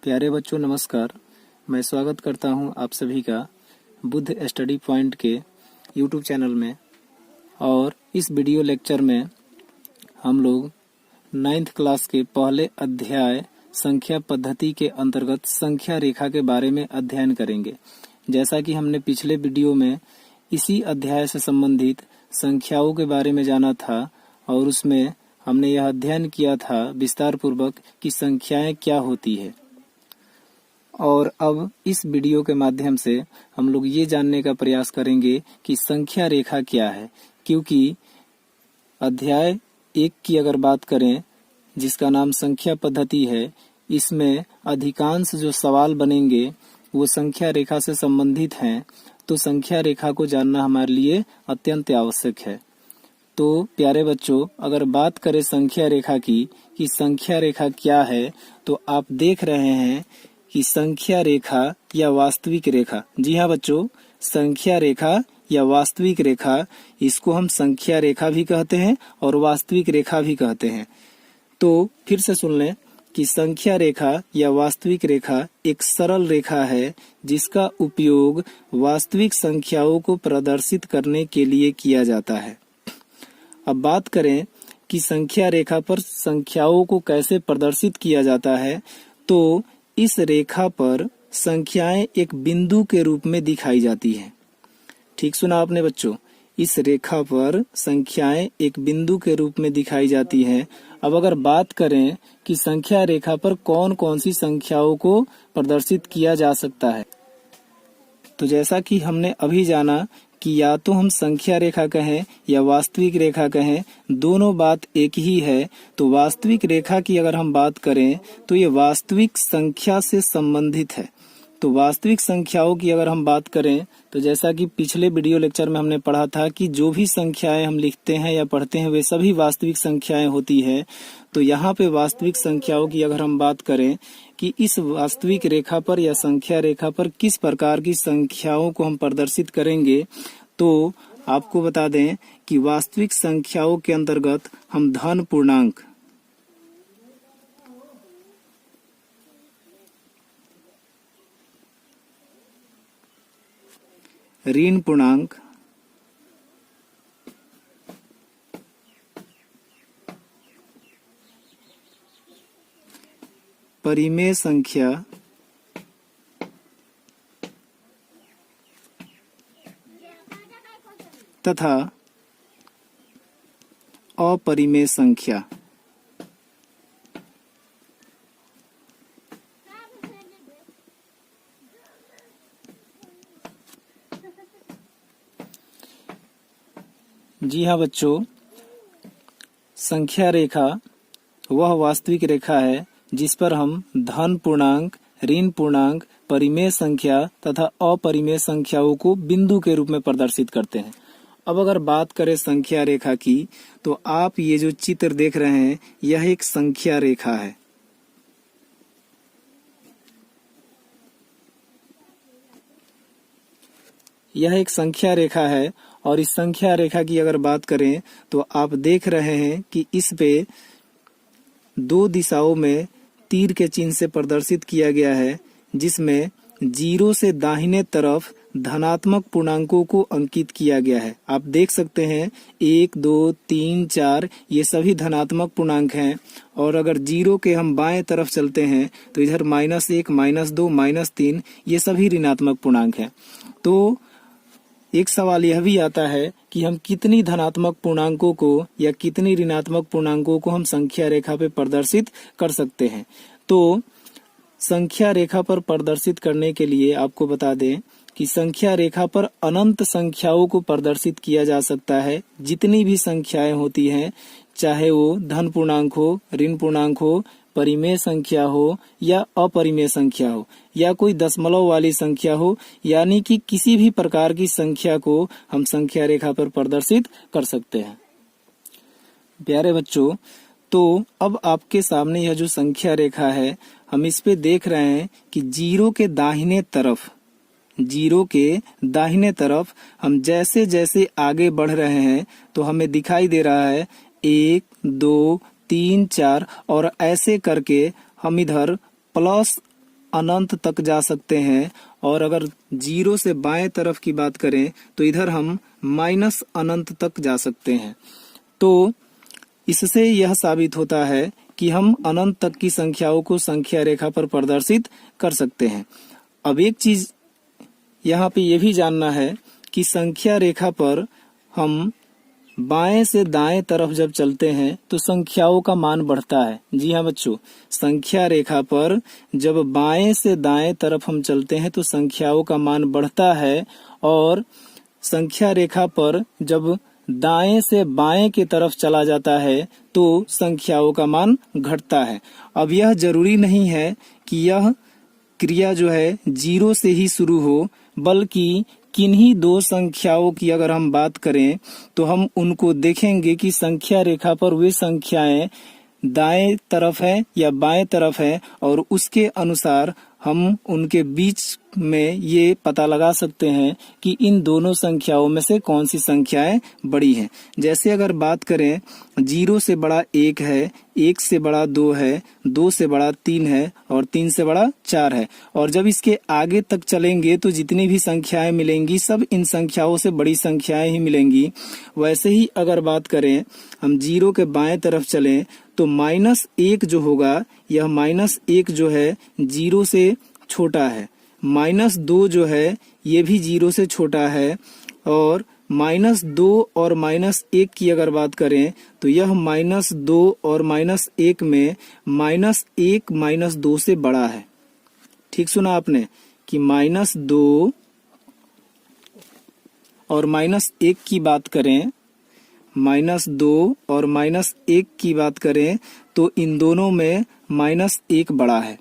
प्यारे बच्चों नमस्कार। मैं स्वागत करता हूं आप सभी का बुद्ध स्टडी पॉइंट के यूट्यूब चैनल में। और इस वीडियो लेक्चर में हम लोग 9th क्लास के पहले अध्याय संख्या पद्धति के अंतर्गत संख्या रेखा के बारे में अध्ययन करेंगे। जैसा कि हमने पिछले वीडियो में इसी अध्याय से संबंधित संख्याओं के बारे में जाना था और उसमें हमने यह अध्ययन किया था विस्तार पूर्वक कि संख्याएं क्या होती है। और अब इस वीडियो के माध्यम से हम लोग ये जानने का प्रयास करेंगे कि संख्या रेखा क्या है, क्योंकि अध्याय 1 की अगर बात करें जिसका नाम संख्या पद्धति है, इसमें अधिकांश जो सवाल बनेंगे वो संख्या रेखा से संबंधित हैं। तो संख्या रेखा को जानना हमारे लिए अत्यंत आवश्यक है। तो प्यारे बच्चों, अगर बात करें संख्या रेखा की कि संख्या रेखा क्या है, तो आप देख रहे हैं कि संख्या रेखा या वास्तविक रेखा, जी हाँ बच्चों, संख्या रेखा या वास्तविक रेखा, इसको हम संख्या रेखा भी कहते हैं और वास्तविक रेखा भी कहते हैं। तो फिर से सुन लें कि संख्या रेखा या वास्तविक रेखा एक सरल रेखा है जिसका उपयोग वास्तविक संख्याओं को प्रदर्शित करने के लिए किया जाता है। अब बात करें कि संख्या रेखा पर संख्याओं को कैसे प्रदर्शित किया जाता है, तो इस रेखा पर संख्याएं एक बिंदु के रूप में दिखाई जाती हैं। ठीक सुना आपने बच्चों, इस रेखा पर संख्याएं एक बिंदु के रूप में दिखाई जाती हैं। अब अगर बात करें कि संख्या रेखा पर कौन कौन सी संख्याओं को प्रदर्शित किया जा सकता है, तो जैसा कि हमने अभी जाना कि या तो हम संख्या रेखा कहें या वास्तविक रेखा कहें, दोनों बात एक ही है। तो वास्तविक रेखा की अगर हम बात करें तो ये वास्तविक संख्या से संबंधित है। तो वास्तविक संख्याओं की अगर हम बात करें तो जैसा कि पिछले वीडियो लेक्चर में हमने पढ़ा था कि जो भी संख्याएं हम लिखते हैं या पढ़ते हैं वे सभी वास्तविक संख्याएं होती है। तो यहाँ पे वास्तविक संख्याओं की अगर हम बात करें कि इस वास्तविक रेखा पर या संख्या रेखा पर किस प्रकार की संख्याओं को हम प्रदर्शित करेंगे, तो आपको बता दें कि वास्तविक संख्याओं के अंतर्गत हम धन पूर्णांक, ऋण पूर्णांक, परिमेय संख्या, तथा अपरिमेय संख्या जी हाँ बच्चों, संख्या रेखा वह वास्तविक रेखा है जिस पर हम धन पूर्णांक, ऋण पूर्णांक, परिमेय संख्या तथा अपरिमेय संख्याओं को बिंदु के रूप में प्रदर्शित करते हैं। अब अगर बात करें संख्या रेखा की, तो आप ये जो चित्र देख रहे हैं यह एक संख्या रेखा है। यह एक संख्या रेखा है और इस संख्या रेखा की अगर बात करें तो आप देख रहे हैं कि इस पे दो दिशाओं में तीर के चिन्ह से प्रदर्शित किया गया है, जिसमें 0 से दाहिने तरफ धनात्मक पूर्णांकों को अंकित किया गया है। आप देख सकते हैं 1, 2, 3, 4 ये सभी धनात्मक पूर्णांक हैं। और अगर 0 के हम बाएं तरफ चलते हैं तो इधर -1, -2, -3 ये सभी ऋणात्मक पूर्णांक हैं। तो एक सवाल यह भी आता है कि हम कितनी धनात्मक पूर्णांकों को या कितनी ऋणात्मक पूर्णांकों को हम संख्या रेखा पे प्रदर्शित कर सकते हैं। तो संख्या रेखा पर प्रदर्शित करने के लिए आपको बता दें कि संख्या रेखा पर अनंत संख्याओं को प्रदर्शित किया जा सकता है। जितनी भी संख्याएं होती हैं, चाहे वो धन पूर्णांक हो, ऋण पूर्णांक हो, परिमेय संख्या हो या अपरिमेय संख्या हो या कोई दशमलव वाली संख्या हो, यानी कि किसी भी प्रकार की संख्या को हम संख्या रेखा पर प्रदर्शित कर सकते हैं। प्यारे बच्चों, तो अब आपके सामने यह जो संख्या रेखा है, हम इस पे देख रहे हैं कि 0 के दाहिने तरफ हम जैसे जैसे आगे बढ़ रहे हैं तो हमें दिखाई दे रहा है 1, 2, 3, 4 और ऐसे करके हम इधर प्लस अनंत तक जा सकते हैं, और अगर 0 से बाएं तरफ की बात करें तो इधर हम माइनस अनंत तक जा सकते हैं। तो इससे यह साबित होता है कि हम अनंत तक की संख्याओं को संख्या रेखा पर प्रदर्शित कर सकते हैं। अब एक चीज यहाँ पे ये भी जानना है कि संख्या रेखा पर हम बाएं से दाएं तरफ जब चलते हैं तो संख्याओं का मान बढ़ता है। जी हाँ बच्चों, संख्या रेखा पर जब बाएं से दाएं तरफ हम चलते हैं तो संख्याओं का मान बढ़ता है, और संख्या रेखा पर जब दाएं से बाएं की तरफ चला जाता है तो संख्याओं का मान घटता है। अब यह जरूरी नहीं है कि यह क्रिया जो है 0 से ही शुरू हो, बल्कि किन्हीं दो संख्याओं की अगर हम बात करें तो हम उनको देखेंगे कि संख्या रेखा पर वे संख्याएं दाएं तरफ है या बाएं तरफ है, और उसके अनुसार हम उनके बीच में ये पता लगा सकते हैं कि इन दोनों संख्याओं में से कौन सी संख्याएं बड़ी हैं। जैसे अगर बात करें 0 से बड़ा 1 है, 1 से बड़ा 2 है, 2 से बड़ा 3 है, और 3 से बड़ा 4 है, और जब इसके आगे तक चलेंगे तो जितनी भी संख्याएं मिलेंगी सब इन संख्याओं से बड़ी संख्याएं ही मिलेंगी। वैसे ही अगर बात करें हम 0 के बाएं तरफ चलें तो -1 जो होगा, यह -1 जो है 0 से छोटा है, -2 जो है ये भी 0 से छोटा है, और -2 और -1 की अगर बात करें तो यह -2 और -1 में -1 -2 से बड़ा है। ठीक सुना आपने कि -2 और -1 की बात करें, -2 और -1 की बात करें तो इन दोनों में -1 बड़ा है,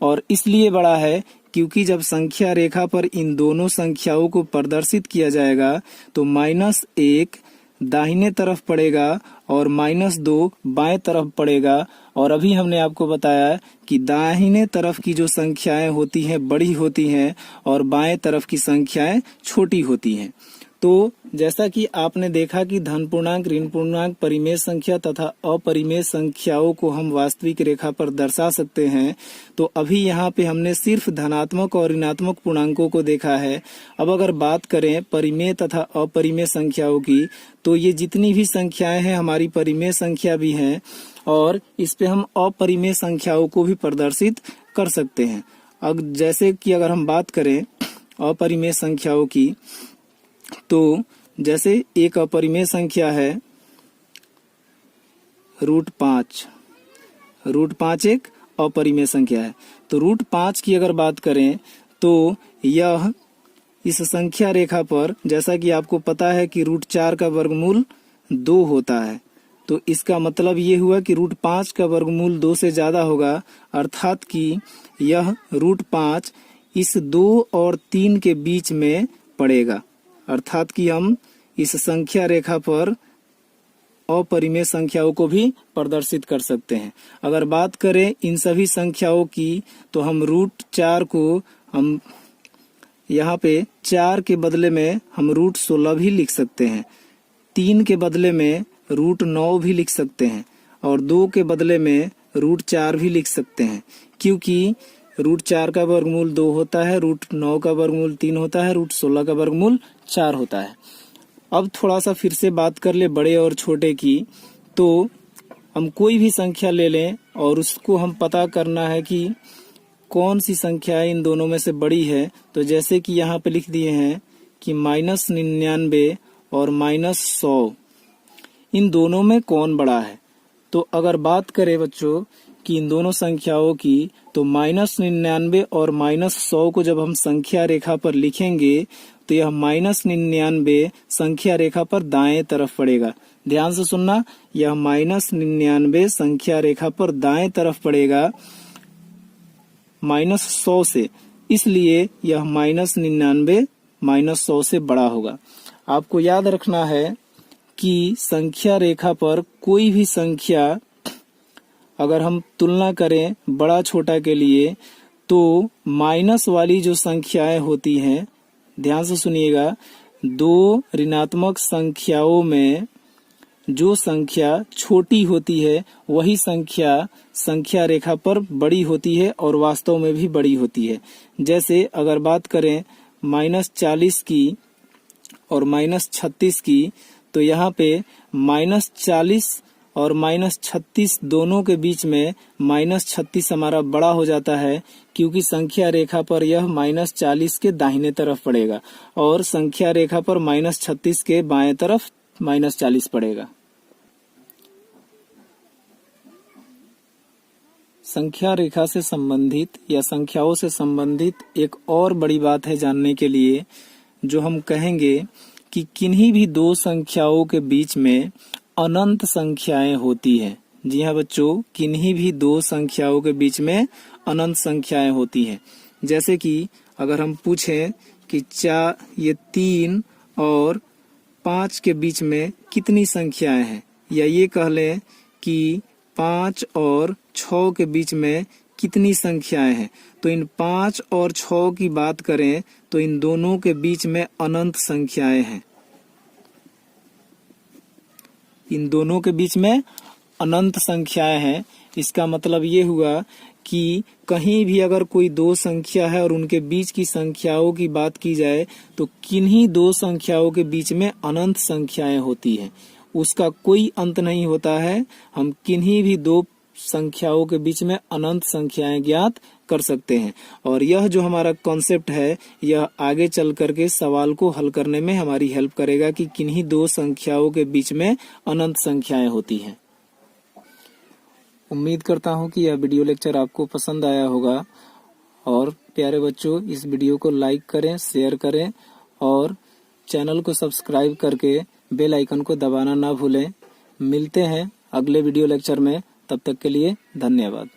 और इसलिए बड़ा है क्योंकि जब संख्या रेखा पर इन दोनों संख्याओं को प्रदर्शित किया जाएगा तो -1 दाहिने तरफ पड़ेगा और -2 बाएं तरफ पड़ेगा। और अभी हमने आपको बताया कि दाहिने तरफ की जो संख्याएं होती हैं बड़ी होती हैं और बाएं तरफ की संख्याएं छोटी होती हैं। तो जैसा कि आपने देखा कि धन पूर्णांक, ऋण पूर्णांक, परिमेय संख्या तथा अपरिमेय संख्याओं को हम वास्तविक रेखा पर दर्शा सकते हैं, तो अभी यहाँ पे हमने सिर्फ धनात्मक और ऋणात्मक पूर्णांकों को देखा है। अब अगर बात करें परिमेय तथा अपरिमेय संख्याओं की, तो ये जितनी भी संख्याएं हैं हमारी परिमेय संख्या भी हैं, और इस पे हम अपरिमेय संख्याओं को भी प्रदर्शित कर सकते हैं। अब जैसे कि अगर हम बात करें अपरिमेय संख्याओं की, तो जैसे एक अपरिमेय संख्या है √5, √5 एक अपरिमेय संख्या है। तो √5 की अगर बात करें तो यह इस संख्या रेखा पर, जैसा कि आपको पता है कि √4 का वर्गमूल 2 होता है, तो इसका मतलब ये हुआ कि √5 का वर्गमूल 2 से ज्यादा होगा, अर्थात कि यह √5 इस 2 और 3 के बीच में पड़ेगा। अर्थात कि हम इस संख्या रेखा पर अपरिमेय संख्याओं को भी प्रदर्शित कर सकते हैं। अगर बात करें इन सभी संख्याओं की तो हम √4 को हम यहाँ पे 4 के बदले में हम √16 भी लिख सकते हैं, 3 के बदले में √9 भी लिख सकते हैं, और 2 के बदले में √4 भी लिख सकते हैं, क्योंकि √4 का वर्गमूल 2 होता है, √9 का वर्गमूल 3 होता है, √16 का वर्गमूल 4 होता है। अब थोड़ा सा फिर से बात कर ले बड़े और छोटे की, तो हम कोई भी संख्या ले लें और उसको हम पता करना है कि कौन सी संख्या इन दोनों में से बड़ी है। तो जैसे कि यहाँ पे लिख दिए हैं कि -99 और -100, इन दोनों में कौन बड़ा है। तो अगर बात करें बच्चों कि इन दोनों संख्याओं की, तो -99 और -100 को जब हम संख्या रेखा पर लिखेंगे तो यह -99 संख्या रेखा पर दाएं तरफ पड़ेगा। ध्यान से सुनना, यह -99 संख्या रेखा पर दाएं तरफ पड़ेगा -100 से, इसलिए यह -99 -100 से बड़ा होगा। आपको याद रखना है कि संख्या रेखा पर कोई भी संख्या अगर हम तुलना करें बड़ा छोटा के लिए, तो माइनस वाली जो संख्याएं होती हैं, ध्यान से सुनिएगा, 2 ऋणात्मक संख्याओं में जो संख्या छोटी होती है वही संख्या रेखा पर बड़ी होती है और वास्तव में भी बड़ी होती है। जैसे अगर बात करें -40 की और -36 की, तो यहाँ पे -40 और -36 दोनों के बीच में -36 हमारा बड़ा हो जाता है, क्योंकि संख्या रेखा पर यह -40 के दाहिने तरफ पड़ेगा और संख्या रेखा पर -36 के बाएं तरफ -40 पड़ेगा। संख्या रेखा से संबंधित या संख्याओं से संबंधित एक और बड़ी बात है जानने के लिए, जो हम कहेंगे कि किन्हीं भी दो संख्याओं के बीच में अनंत संख्याएं होती हैं। जी हाँ बच्चों, किन्हीं भी दो संख्याओं के बीच में अनंत संख्याएं होती हैं। जैसे कि अगर हम पूछें कि ये 3 और 5 के बीच में कितनी संख्याएं हैं, या ये कह लें कि 5 और 6 के बीच में कितनी संख्याएं हैं, तो इन 5 और 6 की बात करें तो इन दोनों के बीच में अनंत संख्याएं हैं। इन दोनों के बीच में अनंत संख्याएं हैं। इसका मतलब ये हुआ कि कहीं भी अगर कोई दो संख्या है और उनके बीच की संख्याओं की बात की जाए तो किन्हीं दो संख्याओं के बीच में अनंत संख्याएं होती हैं, उसका कोई अंत नहीं होता है। हम किन्हीं भी दो संख्याओं के बीच में अनंत संख्याएं ज्ञात कर सकते हैं, और यह जो हमारा कॉन्सेप्ट है यह आगे चल करके सवाल को हल करने में हमारी हेल्प करेगा कि किन्हीं दो संख्याओं के बीच में अनंत संख्याएं होती हैं। उम्मीद करता हूं कि यह वीडियो लेक्चर आपको पसंद आया होगा, और प्यारे बच्चों इस वीडियो को लाइक करें, शेयर करें और चैनल को सब्सक्राइब करके बेल आइकन को दबाना ना भूलें। मिलते हैं अगले वीडियो लेक्चर में, तब तक के लिए धन्यवाद।